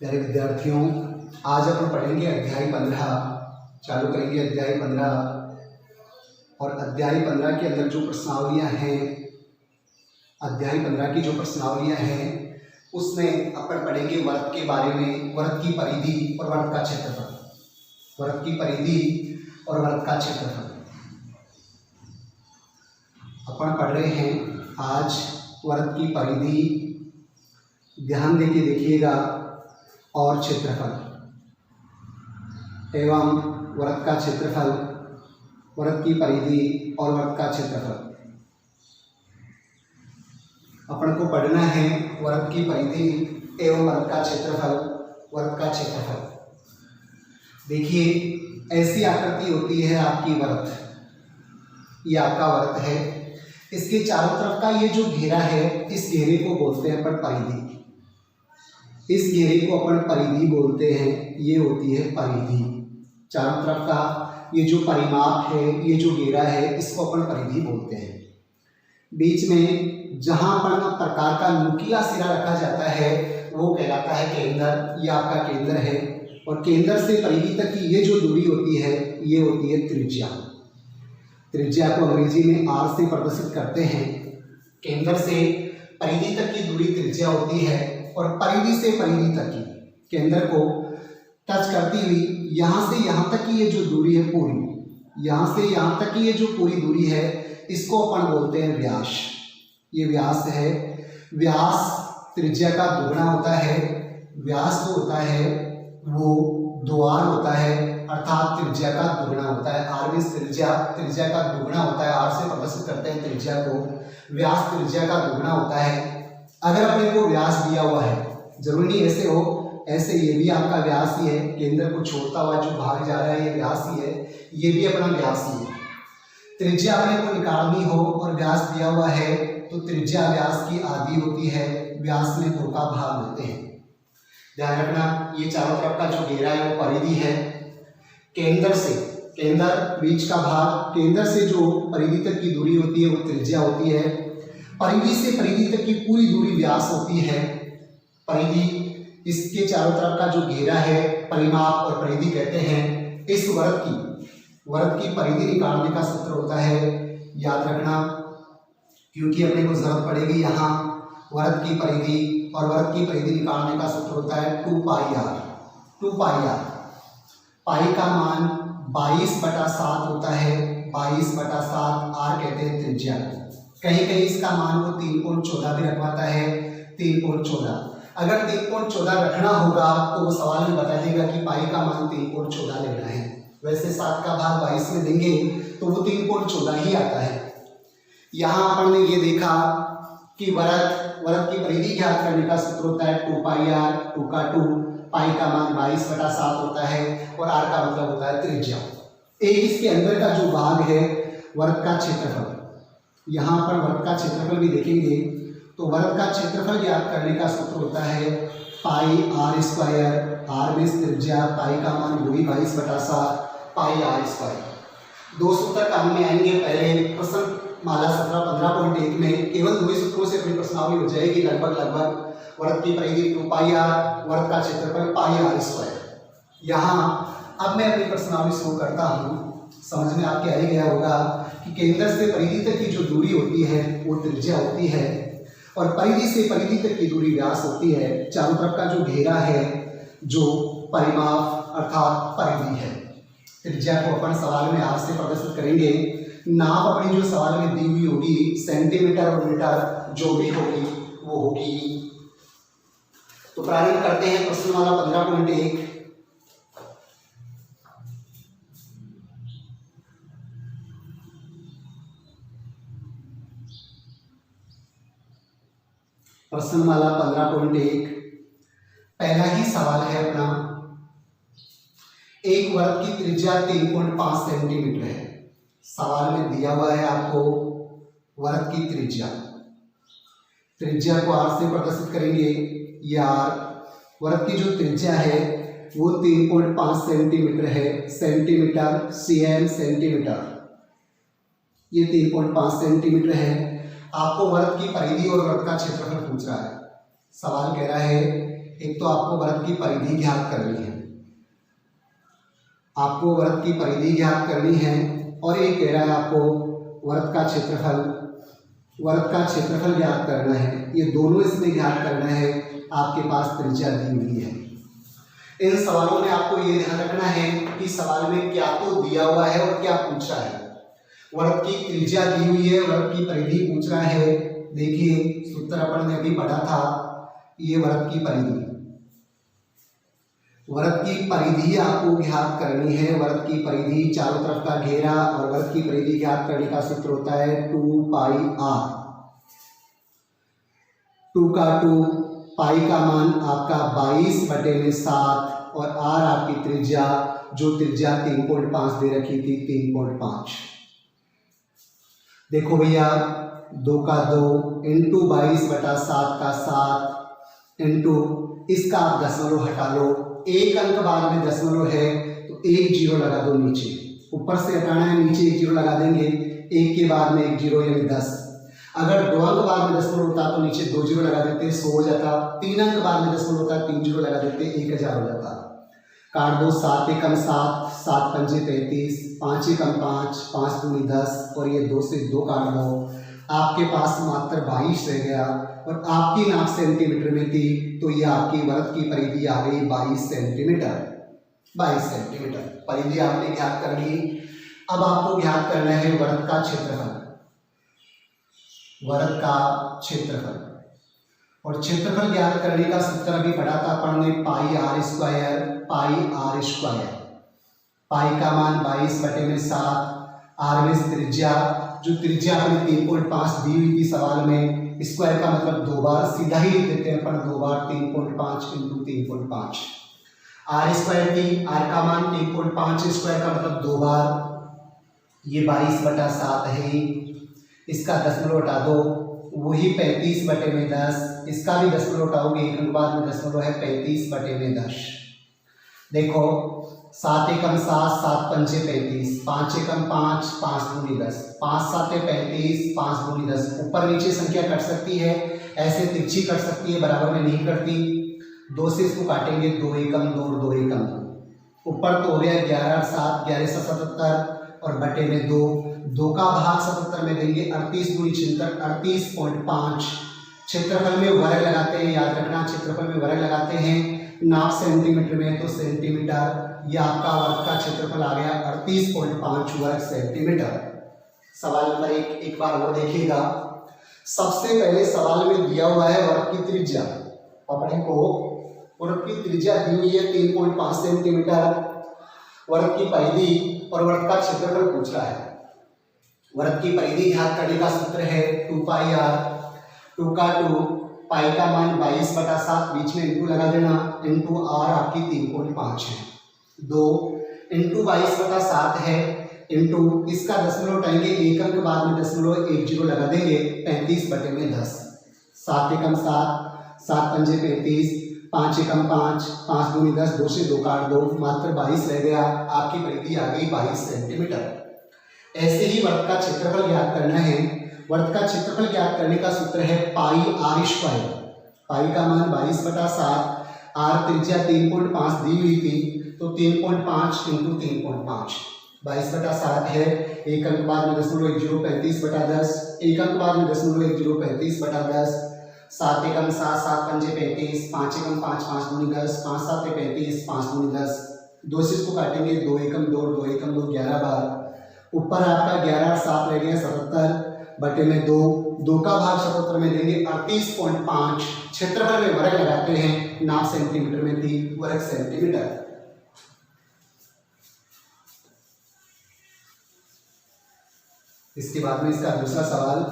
प्यारे विद्यार्थियों, आज अपन पढ़ेंगे अध्याय 15। चालू करेंगे अध्याय 15 और अध्याय 15 के अंदर जो प्रश्नावलियाँ हैं, अध्याय 15 की जो प्रश्नावलियाँ हैं उसमें अपन पढ़ेंगे वृत्त के बारे में, वृत्त की परिधि और वृत्त का क्षेत्रफल। वृत्त की परिधि और वृत्त का क्षेत्रफल अपन पढ़ रहे हैं आज। वृत्त की परिधि ध्यान देके देखिएगा और क्षेत्रफल एवं वृत्त का क्षेत्रफल, वृत्त की परिधि और वृत्त का क्षेत्रफल अपन को पढ़ना है। वृत्त की परिधि एवं वृत्त का क्षेत्रफल, वृत्त का क्षेत्रफल। देखिए, ऐसी आकृति होती है आपकी वृत्त, ये आपका वृत्त है। इसके चारों तरफ का ये जो घेरा है, इस घेरे को बोलते हैं अपन परिधि। इस घेरे को अपन परिधि बोलते हैं, ये होती है परिधि। चारों तरफ का ये जो परिमाप है, ये जो घेरा है, इसको अपन परिधि बोलते हैं। बीच में जहां पर प्रकार का नुकीला सिरा रखा जाता है वो कहलाता है केंद्र। ये आपका केंद्र है और केंद्र से परिधि तक की ये जो दूरी होती है, ये होती है त्रिज्या। त्रिज्या को अंग्रेजी में r से प्रदर्शित करते हैं। केंद्र से परिधि तक की दूरी त्रिज्या होती है और परिधि से परिधि तक की, केंद्र को टच करती हुई यहाँ से यहाँ तक की ये जो दूरी है पूरी, यहाँ से यहाँ तक की ये जो पूरी दूरी है, इसको अपन बोलते हैं व्यास। ये व्यास है। व्यास त्रिज्या का दुगुना होता है। व्यास जो होता है वो 2r होता है, अर्थात त्रिज्या का दुगुना होता है। r में त्रिज्या का दुगुना होता है, r से प्रदर्शित करते हैं त्रिज्या को। व्यास त्रिज्या का दुगुना होता है। अगर अपने को व्यास दिया हुआ है, जरूरी नहीं ऐसे हो, ऐसे ये भी आपका व्यास ही है। केंद्र को छोड़ता हुआ जो भाग जा रहा है ये व्यास ही है, ये भी अपना व्यास ही है। त्रिज्या अपने को निकालनी हो और व्यास दिया हुआ है तो त्रिज्या व्यास की आधी होती है, व्यास में 2 का भाग लेते हैं। ध्यान रखना, ये चारों तरफ का जो घेरा है वो परिधि है। केंद्र से, केंद्र बीच का भाग, केंद्र से जो परिधि तक की दूरी होती है वो त्रिज्या होती है। परिधि से परिधि तक की पूरी दूरी व्यास होती है। परिधि, इसके चारों तरफ का जो घेरा है परिमाप और परिधि कहते हैं। इस वृत्त की परिधि निकालने का सूत्र होता है, याद रखना, क्योंकि अपने को जरूरत पड़ेगी यहाँ। वृत्त की परिधि और वृत्त की परिधि निकालने का सूत्र होता है 2πr। 2πr, पाई का मान 22/7 होता है। 22/7 r कहते हैं त्रिज्या को। कहीं कहीं इसका मान वो 3.14 भी रखवाता है, 3.14। अगर 3.14 रखना होगा तो वो सवाल में बता देगा कि पाई का मान 3.14 लेना है। वैसे 7 का भाग 22 में देंगे तो वो 3.14 ही आता है। यहाँ अपन ने ये देखा कि वृत्त की परिधि ज्ञात करने का सूत्र होता है 2πr, 2 का 2, पाई का मान 22/7 होता है और r का मतलब होता है त्रिज्या। एक इसके अंदर का जो भाग है वृत्त का क्षेत्रफल, यहाँ पर वृत्त का क्षेत्रफल भी देखेंगे तो वृत्त का क्षेत्रफल ज्ञात करने का सूत्र होता है πr²। r में त्रिज्या, पाई का मान वही 22/7, πr²। 2 सूत्र काम में आएंगे। पहले प्रश्न माला 17-15.1 में केवल 2 सूत्रों से अपनी प्रश्नावली हो जाएगी लगभग। वृत्त की परिधि 2πr, वृत्त का क्षेत्रफल πr²। यहाँ अब मैं अपनी प्रश्नावली शुरू करता हूँ। समझ में आपके आ ही गया होगा कि केंद्र से परिधि तक की जो दूरी होती है वो त्रिज्या होती है और परिधि से परिधि तक की दूरी व्यास होती है। चारों तरफ का जो घेरा है जो परिमाप अर्थात परिधि है। त्रिज्या को अपन सवाल में r से प्रदर्शित करेंगे। नाप अपनी जो सवाल में दी हुई होगी सेंटीमीटर और मीटर जो भी होगी वो होगी। तो प्रारंभ करते हैं प्रश्न वाला 15.1। प्रश्नमाला 15.1 पहला ही सवाल है अपना। एक वृत्त की त्रिज्या 3.5 सेंटीमीटर है। सवाल में दिया हुआ है आपको वृत्त की त्रिज्या। त्रिज्या को r से प्रदर्शित करेंगे। यार, वृत्त की जो त्रिज्या है वो 3.5 सेंटीमीटर है। सेंटीमीटर, cm सेंटीमीटर, ये 3.5 सेंटीमीटर है। आपको वृत्त की परिधि और वृत्त का क्षेत्रफल पूछ रहा है। सवाल कह रहा है एक तो आपको वृत्त की परिधि ज्ञात करनी है, आपको वृत्त की परिधि ज्ञात करनी है, और एक कह रहा है आपको वृत्त का क्षेत्रफल, वृत्त का क्षेत्रफल ज्ञात करना है। ये दोनों इसमें ज्ञात करना है। आपके पास त्रिज्या दी हुई है। इन सवालों में आपको ये ध्यान रखना है कि सवाल में क्या तो दिया हुआ है और क्या पूछा है। वृत्त की त्रिज्या दी हुई है, वृत्त की परिधि पूछ रहा है। देखिए सूत्र अपन ने अभी पढ़ा था, ये वृत्त की परिधि, वृत्त की परिधि आपको ज्ञात करनी है। वृत्त की परिधि चारों तरफ का घेरा, और वृत्त की परिधि ज्ञात करने का सूत्र होता है 2 पाई r। 2 का 2, पाई का मान आपका 22/7 और r आपकी त्रिज्या, जो त्रिज्या 3.5 दे रखी थी, 3.5। देखो भैया 2 का 2 इंटू 22/7 का 7 इंटू इसका आप दशमलव हटा लो, एक अंक बाद में दशमलव है तो एक जीरो लगा दो नीचे, ऊपर से हटाना है नीचे एक जीरो लगा देंगे, एक के बाद में एक जीरो यानी 10। अगर 2 अंक बाद में दशमलव होता तो नीचे 2 जीरो लगा देते, 100 हो जाता। 3 अंक बाद में दशमलव होता 3 जीरो लगा देते, 1000 हो जाता। काट दो, 7 एकम 7, 7 पंजे 35, 5 एकम 5, 5 दूनी 10, और ये 2 से 2 काट दो, आपके पास मात्र 22 रह गया। और आपकी नाप सेंटीमीटर में थी तो ये आपकी वृत्त की परिधि आ गई 22 सेंटीमीटर। 22 सेंटीमीटर परिधि आपने ज्ञात कर ली। अब आपको ज्ञात करना है वृत्त का क्षेत्रफल, वृत्त का क्षेत्रफल। और क्षेत्रफल ज्ञात करने का सूत्र अभी पढ़ा था अपन ने, pi R square, pi R square. Pi का मान 22/7, आर में त्रिज्या, जो त्रिज्या अपनी 3.5 दी हुई थी सवाल में, स्क्वायर का मतलब 2 बार, सीधा ही लिख देते हैं अपन 2 बार, 3.5 इंटू 3.5। आर स्क्वायर थी, आर का मान 3.5, स्क्वायर का मतलब 2 बार, ये 22/7 है, इसका दशमलव हटा दो, वही 35/10, इसका भी दशमलव हटाओगे, एक अंक बाद में दशमलव है 35/10। देखो 7 एकम 7, 7 पंजे 35, 5 एकम 5, 5 दूनी 10, 5 7 35, 5 दूनी 10। ऊपर नीचे संख्या कट सकती है, ऐसे तिरछी कट सकती है, बराबर में नहीं कटती। 2 से इसको काटेंगे, 2 एकम 2 और 2 एकम 2। ऊपर तो हो गया 11 7, 11 से 77 और बटे में 2, 2 का भाग 77 में देंगे, 38 दूनी 76, 38.5। क्षेत्रफल में वर्ग लगाते हैं, याद रखना क्षेत्रफल में वर्ग लगाते हैं, नाप सेंटीमीटर में तो सेंटीमीटर। यह आपका वृत्त का क्षेत्रफल आ गया 38.5 वर्ग सेंटीमीटर। सवाल नंबर 1 एक बार और देखिएगा। सबसे पहले सवाल में दिया हुआ है वृत्त की त्रिज्या, अपने को वृत्त की त्रिज्या दी हुई है 3.5 सेंटीमीटर, वृत्त की परिधि और वृत्त का क्षेत्रफल पूछ रहा है। वृत्त की परिधि ज्ञात करने का सूत्र है 2 पाई r, 2 का 2, पाई का मान 22/7, बीच में इंटू लगा देना, इंटू r आपकी 3.5 है, 2 इंटू 22/7 है, इंटू इसका दशमलव उठाएंगे, एक अंक बाद में दशमलव, एक जीरो लगा देंगे, 35/10। 7 एकम 7, 7 पंजे 35, 5 एकम 5, 5 दूनी 10, 2 से 2 काट दो, मात्र 22 रह गया। आपकी परिधि आ गई 22 सेंटीमीटर। ऐसे ही वृत्त का क्षेत्रफल ज्ञात करना है। वृत्त का क्षेत्रफल ज्ञात करने का सूत्र है पाई आर स्क्वायर। पाई का मान 22/7, आर त्रिज्या 3.5 दी हुई थी तो 3.5 इंटू 3.5, 22/7 है, एक अंक बाद में दशमलव 1 जीरो 35/10, एक अंक बाद में दशमलव 1 जीरो 35/10। 7 एकम 7, 7 पंजे 35, 5 एकम 5, 5 दूनी 10, 5 7 35, 5 दूनी 10, 2 से इसको काटेंगे, 2 एकम 2, 2 एकम 2, 11 बार। ऊपर आपका 11 और 7 रह गया 77, बटे में 2, 2 का भाग 77 में देंगे, 38.5। क्षेत्रफल में वर्ग लगाते हैं, नाप सेंटीमीटर में थी, वर्ग सेंटीमीटर। इसके बाद में इसका दूसरा सवाल,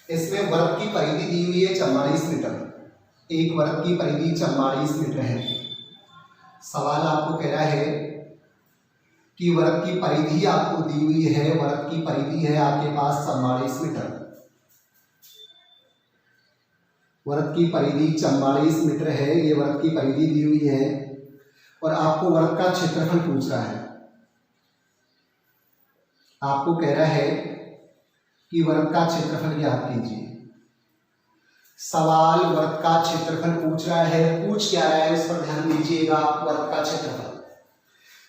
इसमें वृत्त की परिधि दी हुई है 44 मीटर। एक वृत्त की परिधि 44 मीटर है। सवाल आपको कह रहा है कि वृत्त की परिधि आपको दी हुई है, वृत्त की परिधि है आपके पास 44 मीटर, वृत्त की परिधि 44 मीटर है, ये वृत्त की परिधि दी हुई है और आपको वृत्त का क्षेत्रफल पूछ रहा है। आपको कह रहा है कि वृत्त का क्षेत्रफल ज्ञात कीजिए। सवाल वृत्त का क्षेत्रफल पूछ रहा है, पूछ क्या रहा है उस पर ध्यान दीजिएगा। वृत्त का क्षेत्रफल,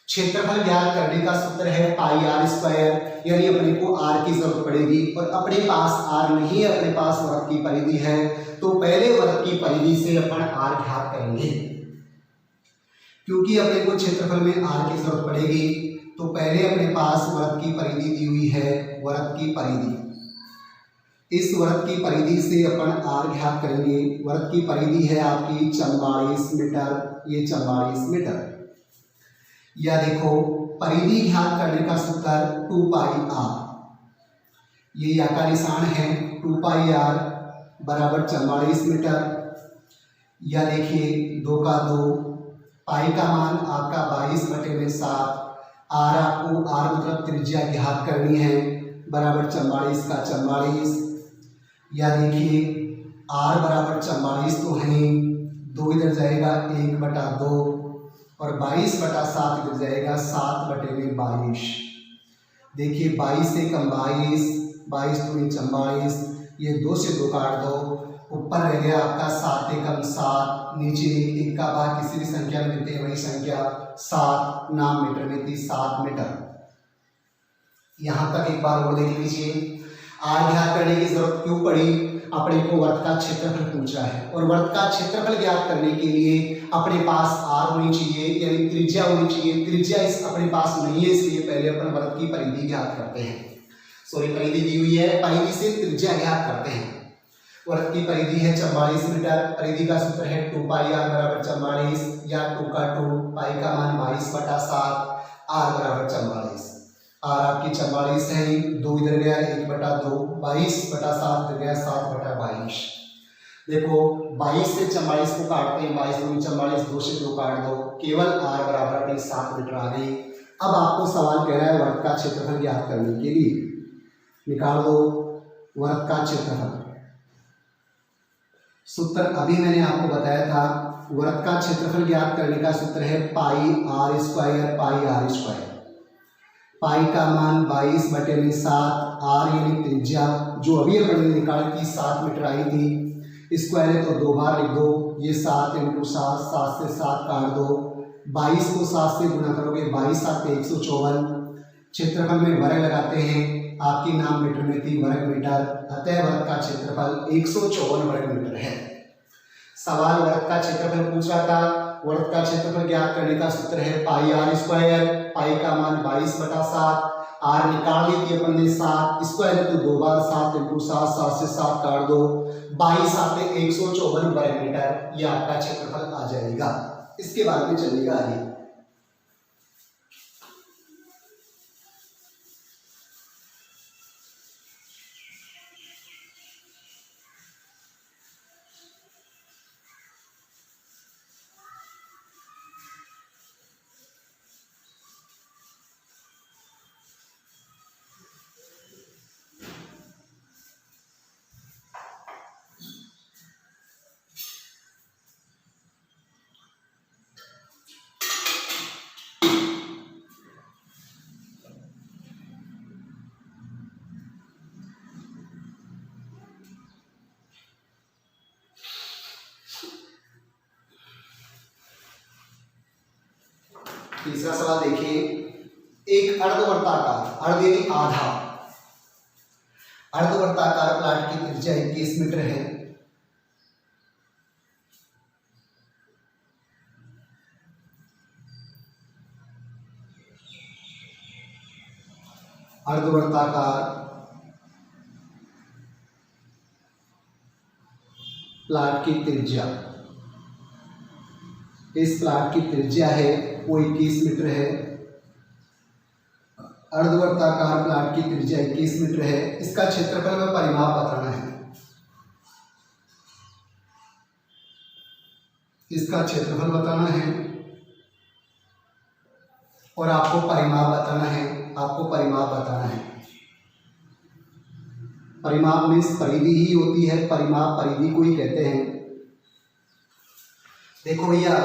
क्षेत्रफल ज्ञात करने का सूत्र है पाई आर स्क्वायर, यानी अपने को आर की जरूरत पड़ेगी और अपने पास आर नहीं है, अपने पास वृत्त की परिधि है, तो पहले वृत्त की परिधि से अपन आर ज्ञात करेंगे। क्योंकि अपने को क्षेत्रफल में आर की जरूरत पड़ेगी तो पहले अपने पास वृत्त की परिधि दी हुई है, वृत्त की परिधि, इस वृत्त की परिधि से अपन आर ज्ञात करेंगे। वृत्त की परिधि है आपकी 44 मीटर, ये 44 मीटर। या देखो परिधि ज्ञात करने का सूत्र 2 पाई आर, ये या का निशान है 2 पाई आर बराबर 44 मीटर। या देखिए 2 का 2, पाई का मान आपका 22/7, आर आपको आर मतलब त्रिज्या ज्ञात करनी है बराबर 44 का 44। या देखिए आर बराबर 44 तो है, 2 इधर जाएगा 1/2 और 22/7 इधर जाएगा 7/22। देखिए 22 से कम 22, 22 दूनी 44, ये 2 से 2 काट दो, ऊपर रह गया आपका 7 एकम 7, नीचे एक का भाग किसी भी संख्या में देते हैं वही संख्या 7, नाम मीटर में थी 7 मीटर। यहां तक एक बार और देख लीजिए। आर ज्ञात करने की जरूरत क्यों पड़ी? अपने को वृत्त का क्षेत्रफल पूछ रहा है और वृत्त का क्षेत्रफल ज्ञात करने के लिए अपने पास आर होनी चाहिए, यानी त्रिज्या होनी चाहिए। त्रिज्या इस अपने पास नहीं है, इसलिए पहले अपन वृत्त की परिधि ज्ञात करते हैं। सॉरी, परिधि दी हुई है, परिधि से त्रिज्या ज्ञात करते हैं। वृत्त की परिधि है 44 मीटर, परिधि का सूत्र है 2 पाई आर बराबर 44, या 2 का 2, पाई का मान 22/7, आर बराबर 44। आर आपकी 44 है, 2 इधर गया 1/2, 22/7 इधर गया 7/22। देखो 22 से 44 को काटते हैं, 22 दूनी 44, 2 से 2 काट दो, केवल आर बराबर अपनी 7 मीटर आ गई। अब आपको सवाल कह रहा है वृत्त का क्षेत्रफल ज्ञात करने के लिए निकाल दो वृत्त का क्षेत्रफल। सूत्र अभी मैंने आपको बताया था, वृत्त का क्षेत्रफल ज्ञात करने का सूत्र है pi R square, pi R square. Pi का मान 22/7, आर यानी त्रिज्या जो अभी अपन ने निकाली थी 7 मीटर आई थी, स्क्वायर है तो 2 बार लिख दो, ये 7 × 7, 7 से 7 काट दो, 22 को 7 से गुणा करोगे 22 7 154। क्षेत्रफल में वर्ग लगाते हैं, आपकी नाम मीटर में थी वर्ग मीटर, अतः वृत्त का क्षेत्रफल 154 वर्ग मीटर है। सवाल वृत्त का क्षेत्रफल पूछ रहा था, वृत्त का क्षेत्रफल ज्ञात करने का सूत्र है पाई आर स्क्वायर, पाई का मान 22/7, आर निकाल ली थी अपन ने 7, स्क्वायर है तो 2 बार 7 × 7, 7 से 7 काट दो, 22 7 154 वर्ग मीटर, ये आपका क्षेत्रफल आ जाएगा। इसके बाद में चलेगा आगे। तीसरा सवाल देखिए, एक अर्धवर्ताकार, अर्ध यानी आधा, अर्धवर्ताकार प्लाट की त्रिज्या 21 मीटर है। अर्धवर्ताकार प्लाट की त्रिज्या, इस प्लाट की त्रिज्या है वो 21 मीटर है। अर्धवर्ताकार प्लाट की त्रिज्या 21 मीटर है। इसका क्षेत्रफल व परिमाप बताना है। इसका क्षेत्रफल बताना है और आपको परिमाप बताना है। आपको परिमाप बताना है। परिमाप मीन्स परिधि ही होती है, परिमाप परिधि को ही कहते हैं। देखो भैया,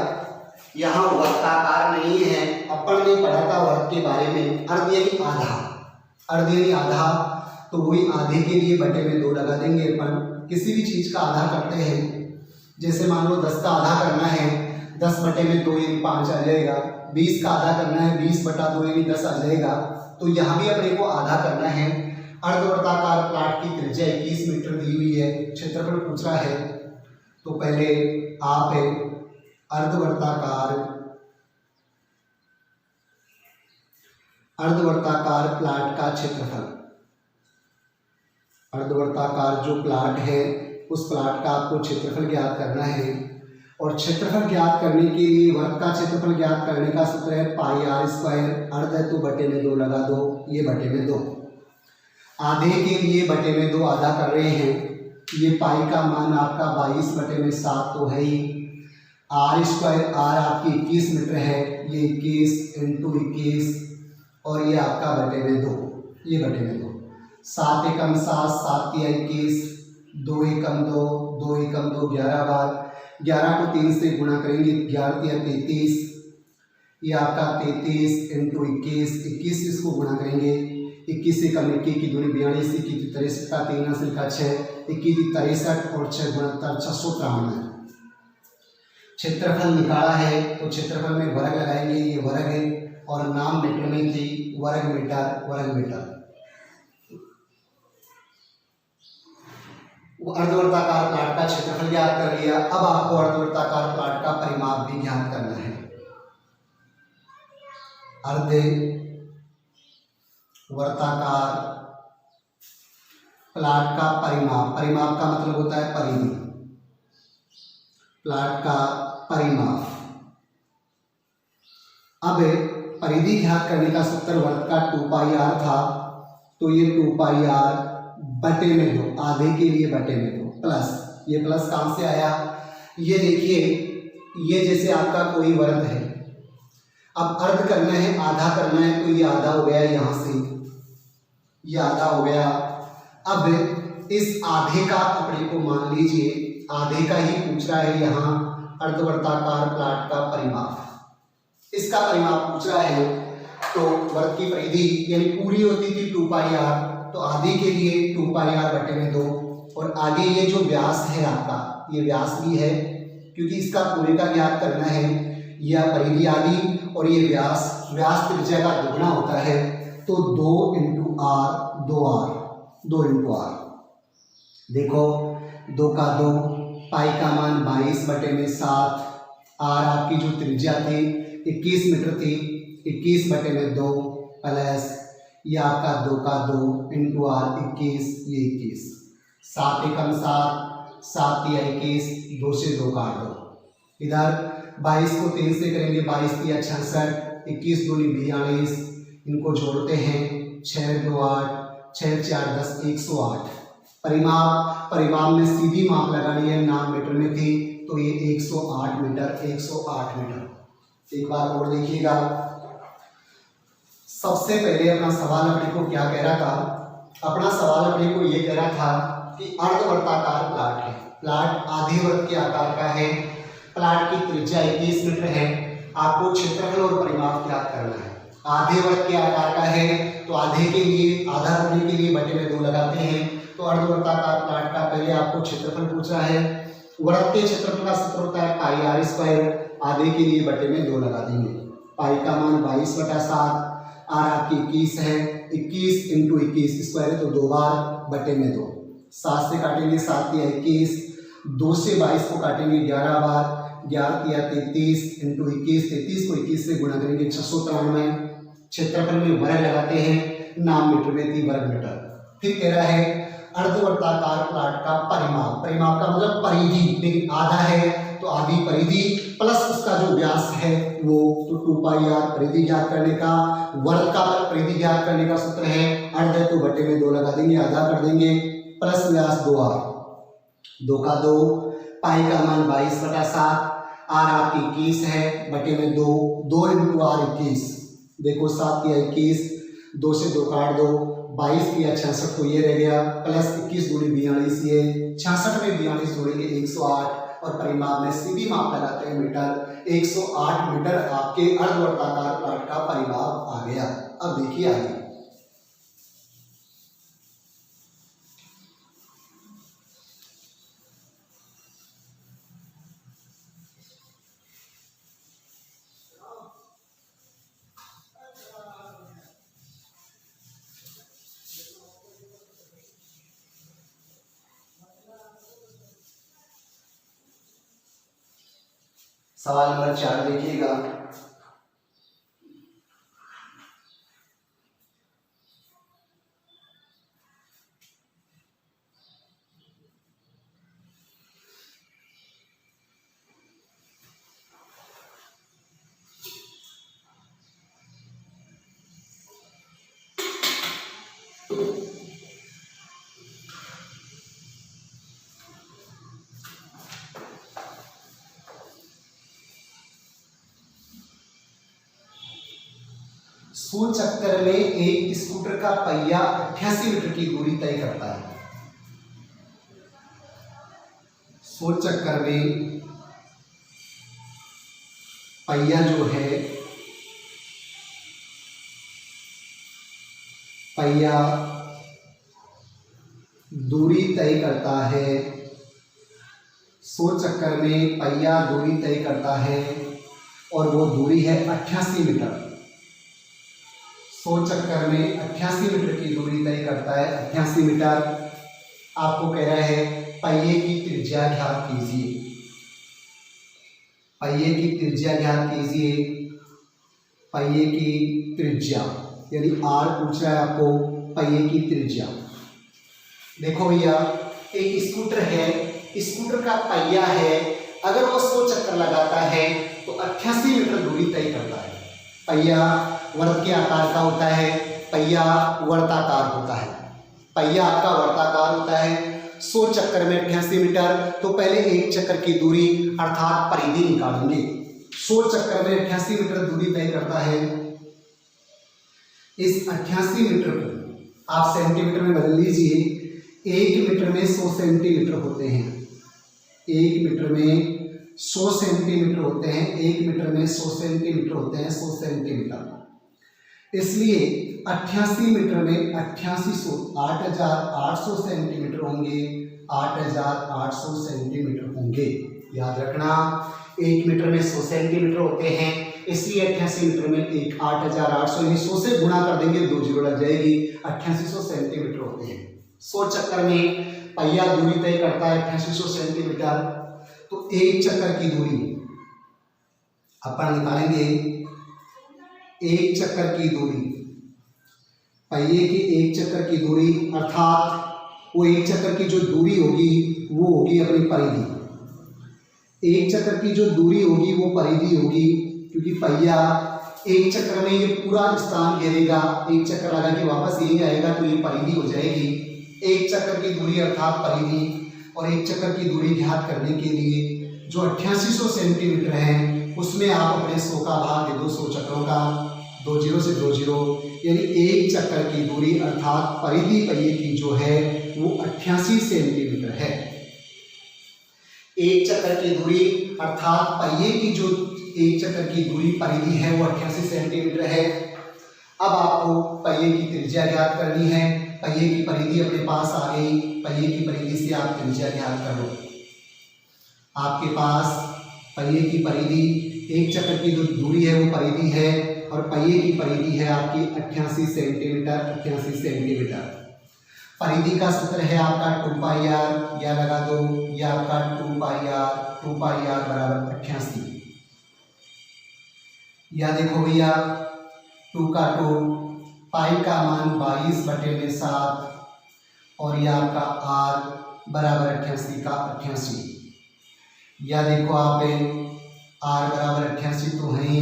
यहाँ वर्गाकार नहीं है, अपन ने पढ़ा था वर्ग के बारे में, अर्ध यानी आधा, अर्ध यानी आधा, तो वही आधे के लिए बटे में 2 लगा देंगे। अपन किसी भी चीज का आधा करते हैं, जैसे मान लो 10 का आधा करना है, 10 बटे में 2 यानी 5 आ जाएगा। 20 का आधा करना है, 20 बटा 2 यानी 10 आ जाएगा। तो यहाँ भी अपने को आधा करना है। अर्धवर्ताकार प्लाट की त्रिज्या 21 मीटर दी हुई है, क्षेत्रफल पूछ रहा है। तो पहले आप अर्धवर्ताकार प्लाट का क्षेत्रफल, अर्धवर्ताकार जो प्लाट है उस प्लाट का आपको क्षेत्रफल ज्ञात करना है। और क्षेत्रफल ज्ञात करने के लिए वर्ग का क्षेत्रफल ज्ञात करने का सूत्र है पाई आर स्क्वायर। अर्ध है तो बटे में 2 लगा दो, ये बटे में 2। आधे के लिए बटे में 2 आधा कर रहे हैं। ये पाई का मान आपका 22 बटे में 7 तो है ही। आर स्क्वायर, आर आपकी 21 मीटर है, ये 21 इंटू 21 और ये आपका बटे में 2, ये बटे में 2। 7 एकम 7, 7 तिया 21, 2 एकम 2, 2 एकम 2, 11 बार। 11 को 3 से गुणा करेंगे, 11 तिया 33, ये आपका 33 इंटू 21, 21 इसको गुणा करेंगे, 21 से कम 21 की दूनी 42, 21 63 का 3 हासिल का 6, 21 63 और 6 गुणा 693। क्षेत्रफल निकाला है तो क्षेत्रफल में वर्ग लगाएंगे, ये वर्ग है और नाम मीटर में थी, वर्ग मीटर, वर्ग मीटर। वो अर्धवर्ताकार प्लाट का क्षेत्रफल ज्ञात कर लिया। अब आपको अर्धवर्ताकार प्लाट का परिमाप भी ज्ञात करना है। अर्धवर्ताकार प्लाट का परिमाप, परिमाप का मतलब होता है परिधि, प्लाट का परिमाप। अब परिधि ज्ञात करने का सूत्र वर्ग का 2 पाई आर था, तो ये 2 पाई आर बटे में 2, आधे के लिए बटे में 2 प्लस, ये प्लस कहां से आया, ये देखिए, ये जैसे आपका कोई वर्ग है, अब अर्ध करना है, आधा करना है, तो ये आधा हो गया, यहां से ये आधा हो गया। अब इस आधे का अपने को मान लीजिए, आधे का ही पूछ रहा है यहाँ अर्धवर्ताकार प्लाट का परिमाप, इसका परिमाप पूछ रहा है। तो वर्ग की परिधि यानी पूरी होती थी 2 पाई आर, तो आधे के लिए 2 पाई आर बटे में 2, और आगे ये जो व्यास है आपका, ये व्यास भी है क्योंकि इसका पूरे का ज्ञात करना है, यह परिधि आदि और ये व्यास, व्यास त्रिज्या का दुगना होता है, तो 2 into are, 2r, 2 into are. देखो 2 का 2, पाई का मान 22 बटे में 7, आर आपकी जो त्रिज्या थी 21 मीटर थी, 21 बटे में 2 प्लस ये आपका 2 का 2 इंटू आर 21, ये 21, 7 एकम 7, 7 तिया 21, 2 से 2 काट दो। इधर 22 को 3 से करेंगे, 22 तिया 66, 21 दूनी 42, इनको जोड़ते हैं, 6 2 8, 6 4 10, 108। परिमाप, परिमाप में सीधी माप लगानी है, नाम मीटर में थी, तो ये 108 मीटर, 108 मीटर। एक बार और देखिएगा, सबसे पहले अपना सवाल अपने को क्या कह रहा था, अपना सवाल अपने को ये कह रहा था कि अर्धवर्ताकार प्लाट है, प्लाट आधे वर्ग के आकार का है, प्लाट की त्रिज्या 21 मीटर है, आपको क्षेत्रफल और परिमाप ज्ञात करना है। आधे वर्ग के आकार का है तो आधे के लिए, आधा करने के लिए बटे में 2 लगाते हैं, तो अर्धवर्ताकार प्लाट का पहले आपको क्षेत्रफल पूछ रहा है। वर्ग के क्षेत्रफल का सूत्र होता है पाई आर स्क्वायर, आधे के लिए बटे में 2 लगा देंगे। पाई का मान 22 बटा 7, आर आपकी 21 है, 21 इंटू 21 स्क्वायर है तो 2 बार बटे में 2, 7 से काटेंगे 7 तिया 21, 2 से 22 को काटेंगे 11 बार, 11 तिया 33 इंटू 21, 33 को 21 से गुणा करेंगे 693। क्षेत्रफल में वर्ग लगाते हैं, नाम मीटर में थी, वर्ग मीटर। फिर कह रहा है अर्धवर्ताकार प्लाट का परिमाप, परिमाप का मतलब परिधि, लेकिन आधा है तो आधी परिधि प्लस उसका जो व्यास है वो, तो 2 पाई आर परिधि ज्ञात करने का, वर्ग का परिधि ज्ञात करने का सूत्र है अर्ध है तो बटे में 2 लगा देंगे, आधा कर देंगे, प्लस व्यास 2r, 2 का 2, पाई का मान 22 बटा 7, आर आपकी 21 है, बटे में 2, 2 इंटू आर 21, देखो 7 या 21, 2 से 2 काट दो, 22 या 66 तो ये रह गया, प्लस 21 दूरी 42 ये 66 में 42 जोड़ेंगे 108 और परिमाप में सीधी माप लगाते हैं मीटर, 108 मीटर आपके अर्धवर्ताकार प्लाट का परिमाप आ गया। अब देखिए आगे, सवाल नंबर 4 देखिएगा। सूर्य चक्कर में एक स्कूटर का पहिया 88 मीटर की दूरी तय करता है। सूर्य चक्कर में पहिया जो है, पहिया दूरी तय करता है। सूर्य चक्कर में पहिया दूरी तय करता है और वो दूरी है 88 मीटर। सूर्य चक्कर में 88 मीटर की दूरी तय करता है। 88 मीटर आपको कह रहा है पहिए की त्रिज्या ज्ञात कीजिए। पहिए की त्रिज्या ज्ञात कीजिए। पहिए की त्रिज्या यानी आर पूछ रहा है आपको, पहिए की त्रिज्या। देखो भैया, एक स्कूटर है, स्कूटर का पहिया है, अगर वो 100 चक्कर लगाता है तो 88 मीटर दूरी तय करता है। पहिया वर्ग के आकार का होता है, पहिया वर्ताकार होता है। पहिया आपका वर्ताकार होता है। 100 चक्कर में 88 मीटर, तो पहले एक चक्कर की दूरी अर्थात परिधि निकालेंगे। 100 चक्कर में 88 मीटर दूरी तय करता है। इस 88 मीटर को आप सेंटीमीटर में बदल लीजिए। 1 मीटर में 100 सेंटीमीटर होते हैं। 1 मीटर में 100 सेंटीमीटर होते हैं। 1 मीटर में 100 सेंटीमीटर होते हैं। 100 सेंटीमीटर, इसलिए 88 मीटर में 8,800 सेंटीमीटर होंगे। 8,800 सेंटीमीटर होंगे। याद रखना, 1 मीटर में 100 सेंटीमीटर होते हैं, इसलिए 88 मीटर में 8,800 यानी 100 से गुणा कर देंगे, 2 जीरो लग जाएगी। 8800 सेंटीमीटर होते हैं। 100 चक्कर में पहिया दूरी तय करता है 8800 सेंटीमीटर, तो एक चक्कर की दूरी अपन निकालेंगे। एक चक्कर की दूरी, पहिए की एक चक्कर की दूरी अर्थात वो एक चक्कर की जो दूरी होगी वो होगी अपनी परिधि। एक चक्कर की जो दूरी होगी वो परिधि होगी, क्योंकि पहिया एक चक्कर में ये पूरा स्थान घेरेगा। एक चक्कर लगा के वापस यही आएगा, तो ये परिधि हो जाएगी। एक चक्कर की दूरी अर्थात परिधि, और एक चक्कर की दूरी ज्ञात करने के लिए जो 8800 सेंटीमीटर है उसमें आप अपने 100 का भाग दे दो 100 चक्रों का। 2 जीरो से 2 जीरो, यानी एक चक्कर की दूरी अर्थात परिधि पहिए की जो है वो 88 सेंटीमीटर है। एक चक्कर की दूरी अर्थात पहिए की जो एक चक्कर की दूरी परिधि है वो 88 सेंटीमीटर है। अब आपको पहिए की त्रिज्या ज्ञात करनी है। पहिए की परिधि अपने पास आ गई, पहिए की परिधि से आप त्रिज्या ज्ञात कर लो। आपके पास पहिए की परिधि, एक चक्कर की जो दूरी है वो परिधि है, और पहिए की परिधि है आपकी 88 सेंटीमीटर। 88 सेंटीमीटर परिधि का सूत्र है आपका 2 पाई आर, या लगा दो, या आपका 2 पाई आर बराबर 88। या देखो भैया, 2 का 2, पाई का मान 22/7, और यह आपका आर बराबर 88 का 88। या देखो आप आर बराबर 88 तो है,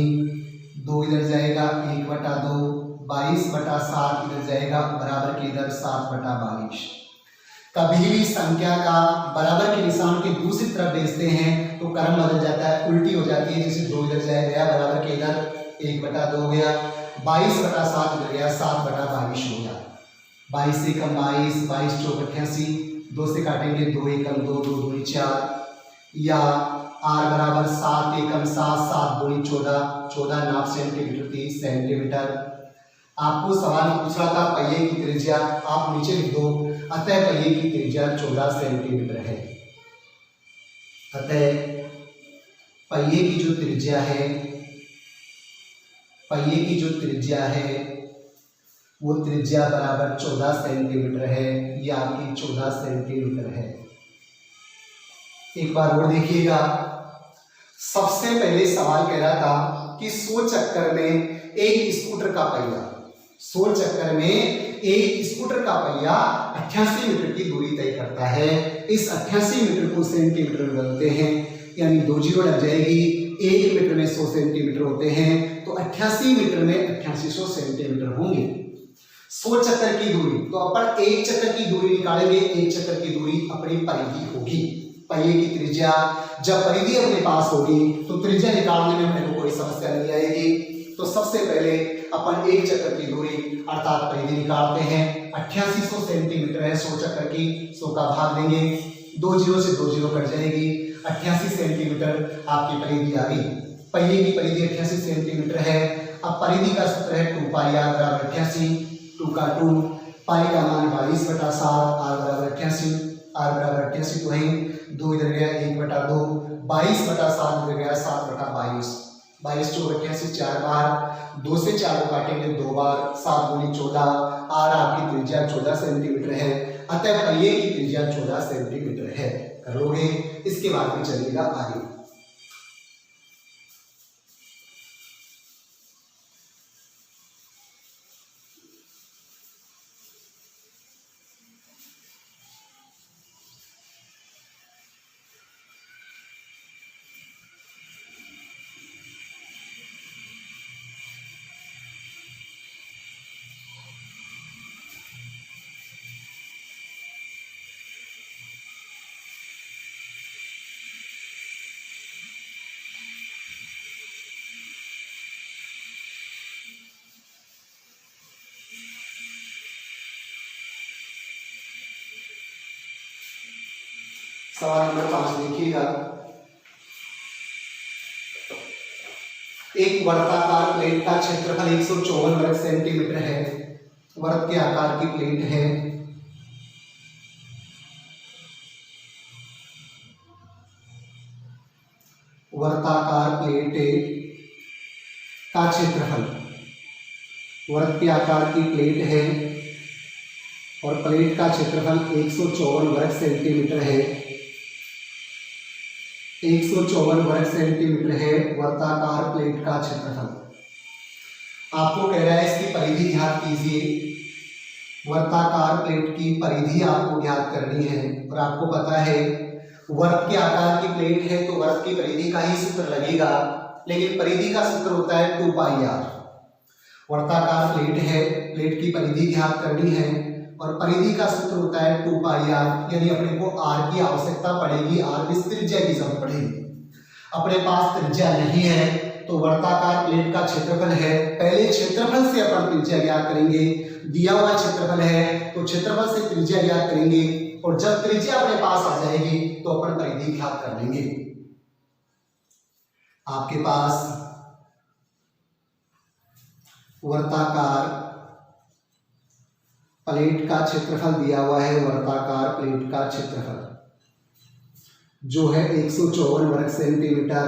2 इधर जाएगा 1/2, 22/7 इधर जाएगा, बराबर के इधर 7/22। कभी भी संख्या का बराबर के निशान के दूसरी तरफ भेजते हैं तो क्रम बदल जाता है, उल्टी हो जाती है। जैसे 2 इधर जाएगा, बराबर के इधर 1/2 हो गया। 22/7 इधर गया, 7/22 हो गया। 22 से कम 22, 22 चौक 88, 2 से काटेंगे 2 एकम 2, 2 दूनी 4, या r बराबर 7 एकम 7, 7 दूनी 14, 14 नाप सेंटीमीटर 30 सेंटीमीटर। आपको सवाल पूछा था पहिए की त्रिज्या, आप नीचे लिख दो, अतः पहिए की त्रिज्या 14 सेंटीमीटर है। अतः पहिए की जो त्रिज्या है, पहिए की जो त्रिज्या है वो त्रिज्या बराबर 14 सेंटीमीटर है। ये आपकी 14 सेंटीमीटर है। एक बार और देखिएगा, सबसे पहले सवाल कह रहा था कि 100 चक्कर में एक स्कूटर का पहिया, 100 चक्कर में एक स्कूटर का पहिया 88 मीटर की दूरी तय करता है। इस 88 मीटर को सेंटीमीटर में बदलते हैं, यानी 2 जीरो लग जाएगी। 1 मीटर में 100 सेंटीमीटर होते हैं, तो 88 मीटर में 8800 सेंटीमीटर होंगे। 100 चक्कर की दूरी, तो अपन एक चक्कर की दूरी निकालेंगे। एक चक्कर की दूरी अपनी परिधि होगी। पहिए की त्रिज्या, जब परिधि अपने पास होगी तो त्रिज्या निकालने में मेरे को कोई समस्या नहीं आएगी। तो सबसे पहले अपन एक चक्कर की दूरी अर्थात परिधि निकालते हैं। 8800 सेंटीमीटर है 100 चक्कर की, 100 का भाग देंगे, 2 जीरो से 2 जीरो कट जाएगी। 88 सेंटीमीटर आपकी परिधि आ गई। पहिए की परिधि 88 सेंटीमीटर है। अब परिधि का सूत्र है 2 पाई r बराबर 88, 2 का 2, पाई का मान 22/7, r बराबर 88, r बराबर 88 तो है 2 इधर गया 1/2, 22/7 इधर गया 7/22, 22 चौक 88 4 बार, 2 से 4 को काटेंगे 2 बार, 7 दूनी 14, r आपकी त्रिज्या 14 सेंटीमीटर है। अतः पहिए की त्रिज्या 14 सेंटीमीटर है। कर लोगे, इसके बाद में चलिएगा आगे। सवाल नंबर 5 देखिएगा। एक वर्गाकार प्लेट का क्षेत्रफल 154 वर्ग सेंटीमीटर है। वर्ग के आकार की प्लेट है। वर्गाकार प्लेट का क्षेत्रफल, वर्ग के आकार की प्लेट है और प्लेट का क्षेत्रफल 154 वर्ग सेंटीमीटर है। 154 वर्ग सेंटीमीटर है वर्गाकार प्लेट का क्षेत्रफल। आपको कह रहा है इसकी परिधि ज्ञात कीजिए। वर्गाकार प्लेट की परिधि आपको ज्ञात करनी है और आपको पता है वर्ग के आकार की प्लेट है तो वर्ग की परिधि का ही सूत्र लगेगा, लेकिन परिधि का सूत्र होता है 2 पाई r। वर्गाकार प्लेट है, प्लेट की परिधि ज्ञात करनी है और परिधि का सूत्र होता है 2 पाई r, यानी अपने को r की आवश्यकता पड़ेगी, r की त्रिज्या की जरूरत पड़ेगी। अपने पास त्रिज्या नहीं है तो वर्गाकार प्लेट का क्षेत्रफल है, पहले क्षेत्रफल से अपन त्रिज्या ज्ञात करेंगे। दिया हुआ क्षेत्रफल है तो क्षेत्रफल से त्रिज्या ज्ञात करेंगे और जब त्रिज्या अपने पास आ जाएगी तो अपन परिधि ज्ञात कर लेंगे। आपके पास वर्गाकार प्लेट का क्षेत्रफल दिया हुआ है। वर्गाकार प्लेट का क्षेत्रफल जो है 154 वर्ग सेंटीमीटर,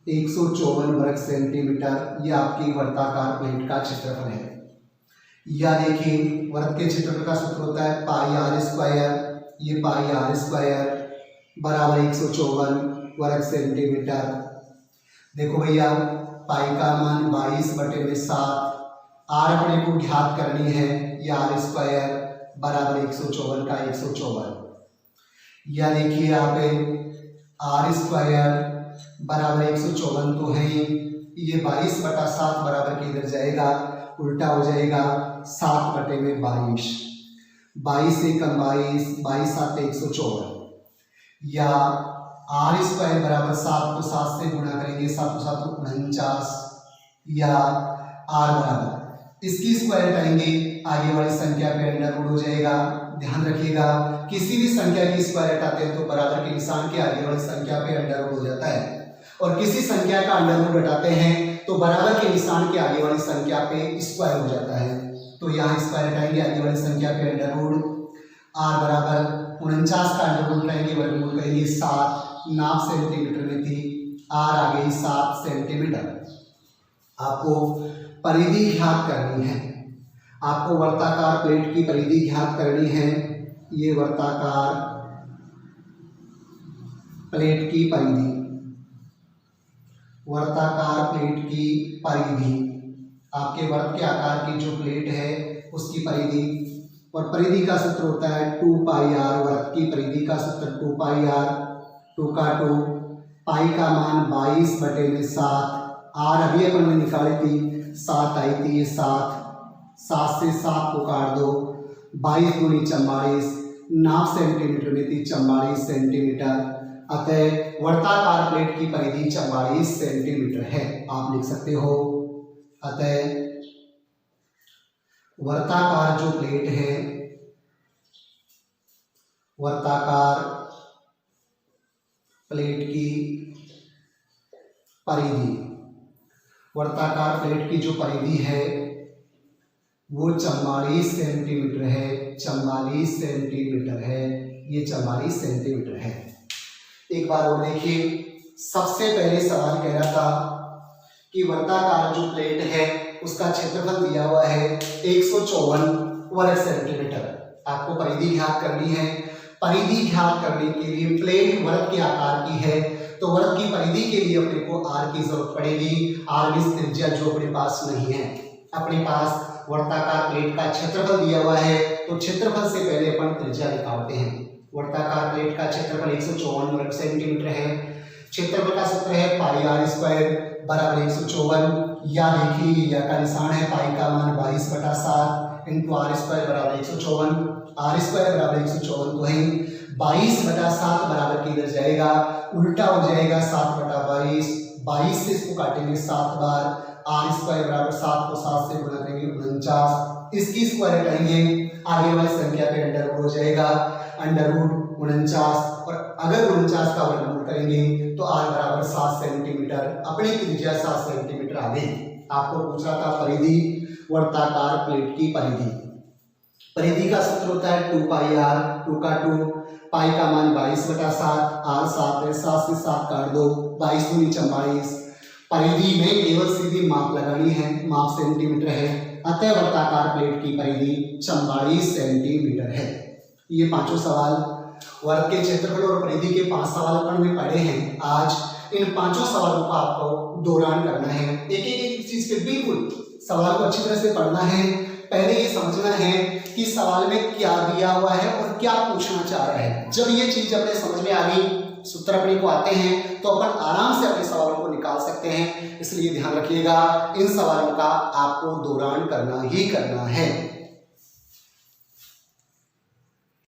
154 वर्ग सेंटीमीटर, ये आपकी वर्गाकार प्लेट का क्षेत्रफल है। या देखिए वर्ग के क्षेत्रफल का सूत्र होता है पाई r स्क्वायर, ये पाई r स्क्वायर बराबर 154 वर्ग सेंटीमीटर। देखो भैया पाई का मान 22/7, r अपने को ज्ञात करनी है, ये r स्क्वायर बराबर 154 का 154। या देखिए यहाँ पे r स्क्वायर बराबर 154 तो है, ये 22/7 बराबर के इधर जाएगा, उल्टा हो जाएगा 7/22, 22 से कम 22, 22 7 154। या r स्क्वायर बराबर 7 को 7 से गुणा करेंगे, 7 को 7 49, या आर बराबर, इसकी स्क्वायर हटाएंगे आगे वाली संख्या पे अंडर रूट हो जाएगा। ध्यान रखिएगा किसी भी संख्या की स्क्वायर हटाते हैं तो बराबर के निशान के आगे वाली संख्या पे अंडर रूट हो जाता है, और किसी संख्या का अंडर रूट हटाते हैं तो बराबर के निशान के आगे वाली संख्या पे स्क्वायर हो जाता है। तो यहाँ स्क्वायर हटाएंगे आगे वाली संख्या पे अंडर रूट, आर बराबर 49 का अंडर रूट उठाएंगे, वर्गमूल करेंगे 7, नाप सेंटीमीटर में थी, आर आ गई 7 सेंटीमीटर। आपको परिधि ज्ञात करनी है, आपको वर्ताकार प्लेट की परिधि ज्ञात करनी है। ये वर्ताकार प्लेट की परिधि, वर्ताकार प्लेट की परिधि, आपके वर्ग के आकार की जो प्लेट है उसकी परिधि, और परिधि का सूत्र होता है 2 पाई आर। वर्ग की परिधि का सूत्र 2 पाई आर, 2 का 2, पाई का मान 22/7, आर अभी अपन ने निकाली थी 7 आई थी, ये 7 से 7 को काट दो, 22 गुनी 44, नाप सेंटीमीटर में थी 44 सेंटीमीटर। अतः वर्ताकार प्लेट की परिधि 44 सेंटीमीटर है, आप लिख सकते हो। अतः वर्ताकार जो प्लेट है, वर्ताकार प्लेट की परिधि, वर्ताकार प्लेट की जो परिधि है वो 44 सेंटीमीटर है, 44 सेंटीमीटर है, ये 44 सेंटीमीटर है। एक बार और देखिए, सबसे पहले सवाल कह रहा था कि वर्ताकार जो प्लेट है उसका क्षेत्रफल दिया हुआ है 154 वर्ग सेंटीमीटर। आपको परिधि ज्ञात करनी है, परिधि ज्ञात करने के लिए प्लेट वर्ग के आकार की है तो वर्ग की परिधि के लिए अपने को आर की जरूरत पड़ेगी। आर की त्रिज्या जो अपने पास नहीं है, अपने पास वर्ताकार प्लेट का क्षेत्रफल दिया हुआ है तो क्षेत्रफल से पहले अपन त्रिज्या निकालते हैं। वर्ताकार प्लेट का क्षेत्रफल 154 वर्ग सेंटीमीटर है, क्षेत्रफल का सूत्र है पाई आर स्क्वायर बराबर 154, या देखिए या का निशान है, पाई का मान 22/7 इंटू आर स्क्वायर बराबर 154, आर स्क्वायर बराबर 154 तो है 22/7 बराबर के इधर जाएगा, उल्टा हो जाएगा 7/22, 22 से इसको काटेंगे 7 बार, आर स्क्वायर बराबर 7 को 7 से गुणा करेंगे 49, इसकी स्क्वायर हटाएंगे आगे वाली संख्या पे अंडर रूट हो जाएगा, अंडर रूट 49, और अगर 49 का वर्गमूल करेंगे तो आर बराबर 7 सेंटीमीटर, अपनी त्रिज्या 7 सेंटीमीटर आ गई। आपको पूछा था परिधि, वर्ताकार प्लेट की परिधि, परिधि का सूत्र होता है 2 पाई आर, 2 का 2, पाई का मान 22/7, आर 7 है, 7 से 7 काट दो, 22 दूनी 44। परिधि में केवल सीधी माप लगानी है, माप सेंटीमीटर है, अतः वर्ताकार प्लेट की परिधि 44 सेंटीमीटर है। ये पांचों सवाल वर्ग के क्षेत्रफल और परिधि के 5 सवाल अपन ने पढ़े हैं। आज इन पांचों सवालों का आपको दौरान करना है, एक एक चीज पे बिल्कुल सवाल को अच्छी तरह से पढ़ना है। पहले ये समझना है कि सवाल में क्या दिया हुआ है और क्या पूछना चाह रहा है। जब ये चीज अपने समझ में आ गई, सूत्र अपने को आते हैं, तो अपन आराम से अपने सवालों को निकाल सकते हैं। इसलिए ध्यान रखिएगा, इन सवालों का आपको दौरान करना ही करना है।